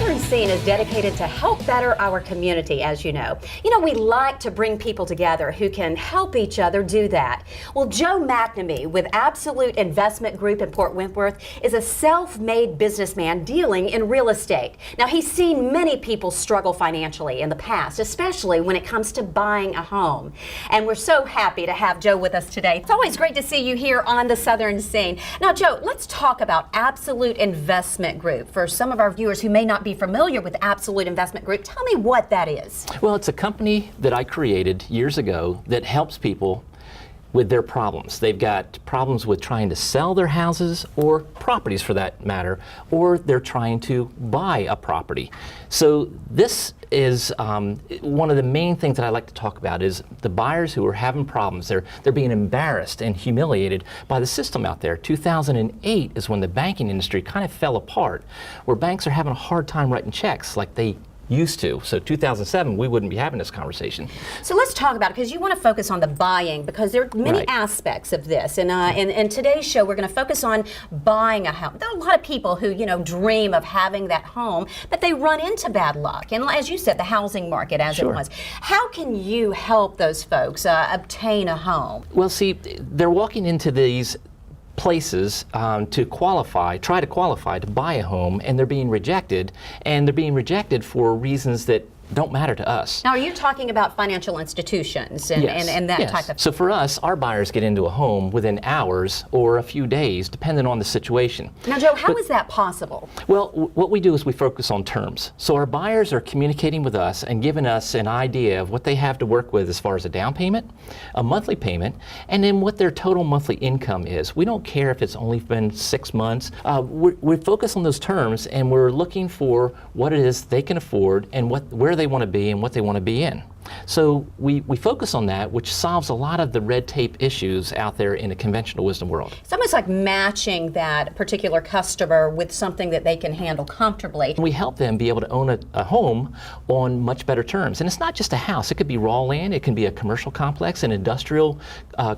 Southern Scene is dedicated to help better our community, as you know. We like to bring people together who can help each other do that. Well, Joe McNamee with Absolute Investment Group in Port Wentworth is a self-made businessman dealing in real estate. Now, he's seen many people struggle financially in the past, especially when it comes to buying a home. And we're so happy to have Joe with us today. It's always great to see you here on the Southern Scene. Now, Joe, let's talk about Absolute Investment Group. For some of our viewers who may not be familiar with Absolute Investment Group, tell me what that is. Well, it's a company that I created years ago that helps people with their problems. They've got problems with trying to sell their houses or properties for that matter, or they're trying to buy a property. So this is one of the main things that I like to talk about is the buyers who are having problems. They're being embarrassed and humiliated by the system out there. 2008 is when the banking industry kind of fell apart, where banks are having a hard time writing checks like they used to. So 2007, we wouldn't be having this conversation. So let's talk about it, because you want to focus on the buying, because there are many aspects of this. And in today's show, we're going to focus on buying a home. There are a lot of people who, dream of having that home, but they run into bad luck. And as you said, the housing market as it was. How can you help those folks obtain a home? Well, see, they're walking into these places to try to qualify to buy a home, and they're being rejected, for reasons that don't matter to us. Now, are you talking about financial institutions and that type of? So for us, our buyers get into a home within hours or a few days, depending on the situation. Now, Joe, how is that possible? Well, what we do is we focus on terms. So our buyers are communicating with us and giving us an idea of what they have to work with as far as a down payment, a monthly payment, and then what their total monthly income is. We don't care if it's only been 6 months. We focus on those terms, and we're looking for what it is they can afford and where they want to be and what they want to be in. So we focus on that, which solves a lot of the red tape issues out there in the conventional wisdom world. It's almost like matching that particular customer with something that they can handle comfortably. We help them be able to own a home on much better terms. And it's not just a house. It could be raw land. It can be a commercial complex, an industrial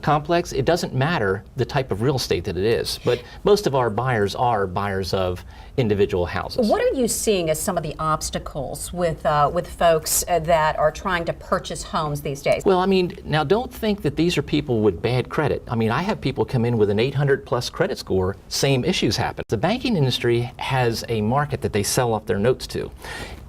complex. It doesn't matter the type of real estate that it is. But most of our buyers are buyers of individual houses. What are you seeing as some of the obstacles with folks that are trying to purchase homes these days? Well, I mean, now don't think that these are people with bad credit. I mean, I have people come in with an 800 plus credit score, same issues happen. The banking industry has a market that they sell off their notes to.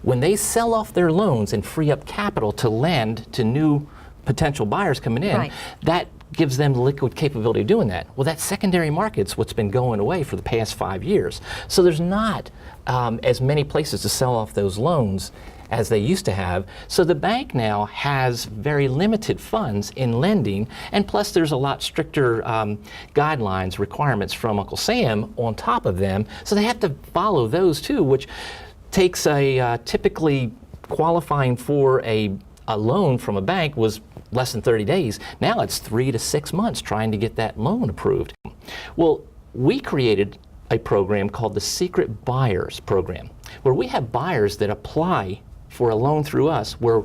When they sell off their loans and free up capital to lend to new potential buyers coming in, that gives them the liquid capability of doing that. Well, that secondary market's what's been going away for the past 5 years. So there's not as many places to sell off those loans as they used to have. So the bank now has very limited funds in lending, and plus there's a lot stricter guidelines, requirements from Uncle Sam on top of them, so they have to follow those too, which takes typically qualifying for a loan from a bank was less than 30 days. Now it's 3 to 6 months trying to get that loan approved. Well, we created a program called the Secret Buyers Program, where we have buyers that apply for a loan through us where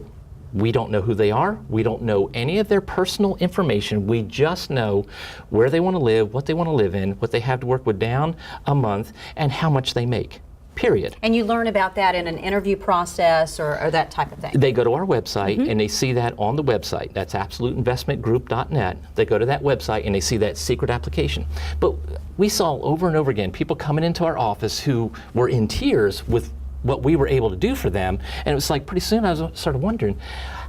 we don't know who they are, we don't know any of their personal information, we just know where they want to live, what they want to live in, what they have to work with down a month, and how much they make. Period. And you learn about that in an interview process or that type of thing? They go to our website and they see that on the website. That's absoluteinvestmentgroup.net. They go to that website and they see that secret application. But we saw over and over again people coming into our office who were in tears with what we were able to do for them. And it was like pretty soon I started wondering,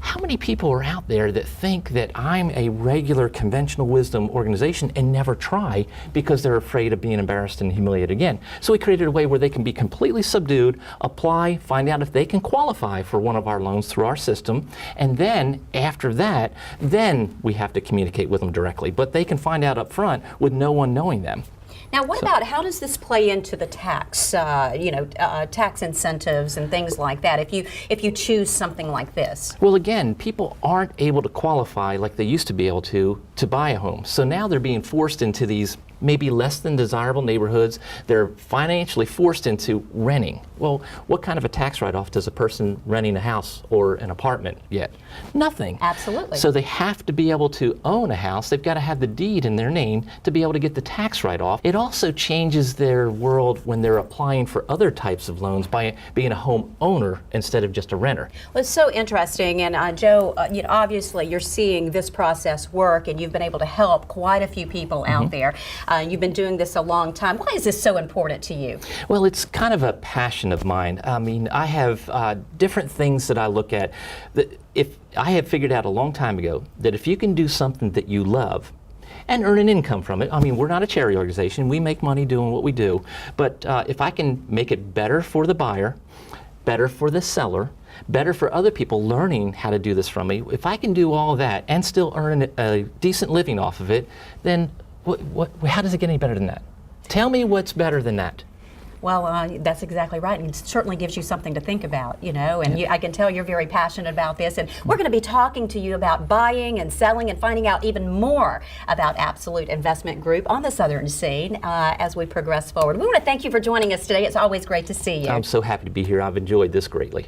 how many people are out there that think that I'm a regular conventional wisdom organization and never try because they're afraid of being embarrassed and humiliated again? So we created a way where they can be completely subdued, apply, find out if they can qualify for one of our loans through our system, and then after that, then we have to communicate with them directly. But they can find out up front with no one knowing them. Now, what about, how does this play into the tax, tax incentives and things like that if you choose something like this? Well, again, people aren't able to qualify like they used to be able to to buy a home. So now they're being forced into these maybe less than desirable neighborhoods. They're financially forced into renting. Well, what kind of a tax write-off does a person renting a house or an apartment get? Nothing. Absolutely. So they have to be able to own a house. They've got to have the deed in their name to be able to get the tax write-off. It also changes their world when they're applying for other types of loans by being a home owner instead of just a renter. Well, it's so interesting, and Joe, obviously you're seeing this process work, and you've been able to help quite a few people out there. You've been doing this a long time. Why is this so important to you? Well, it's kind of a passion of mine. I mean, I have different things that I look at. If I have figured out a long time ago that if you can do something that you love and earn an income from it, I mean, we're not a charity organization. We make money doing what we do. But if I can make it better for the buyer, better for the seller, better for other people learning how to do this from me, if I can do all that and still earn a decent living off of it, then how does it get any better than that? Tell me what's better than that. Well, that's exactly right, and it certainly gives you something to think about, and I can tell you're very passionate about this, and we're going to be talking to you about buying and selling and finding out even more about Absolute Investment Group on the Southern Scene as we progress forward. We want to thank you for joining us today. It's always great to see you. I'm so happy to be here. I've enjoyed this greatly.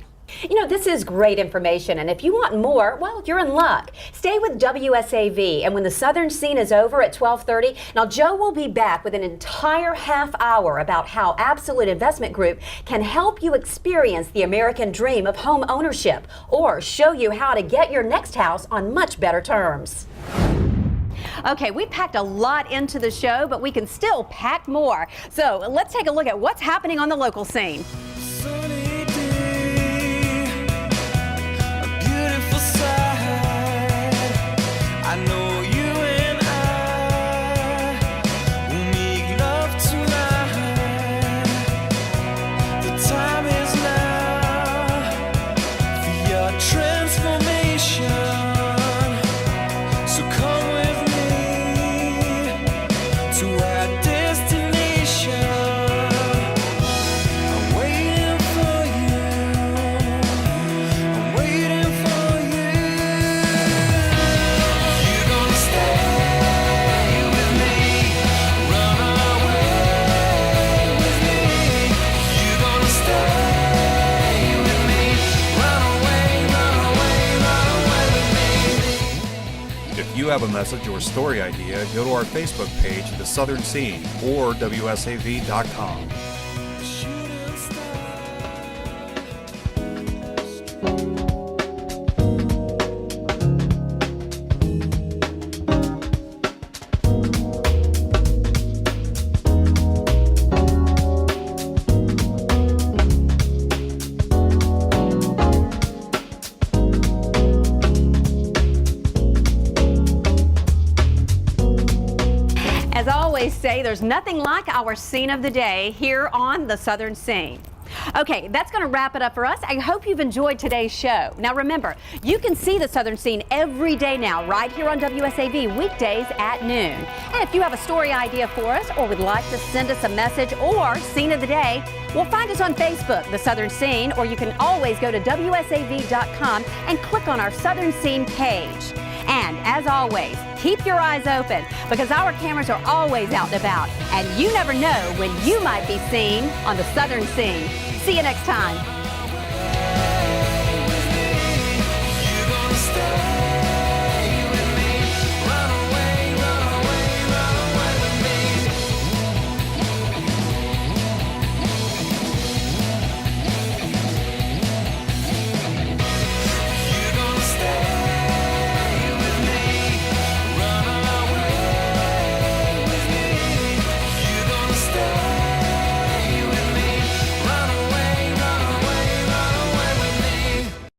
This is great information, and if you want more, well, you're in luck. Stay with WSAV, and when the Southern Scene is over at 12:30, now Joe will be back with an entire half hour about how Absolute Investment Group can help you experience the American dream of home ownership, or show you how to get your next house on much better terms. Okay, we packed a lot into the show, but we can still pack more. So let's take a look at what's happening on the local scene. If you have a message or story idea, go to our Facebook page, The Southern Scene, or WSAV.com. As I always say, there's nothing like our scene of the day here on the Southern Scene. Okay, that's going to wrap it up for us. I hope you've enjoyed today's show. Now remember, you can see the Southern Scene every day now, right here on WSAV, weekdays at noon. And if you have a story idea for us, or would like to send us a message or scene of the day, well, find us on Facebook, The Southern Scene, or you can always go to WSAV.com and click on our Southern Scene page. And as always, keep your eyes open, because our cameras are always out and about, and you never know when you might be seen on the Southern Scene. See you next time.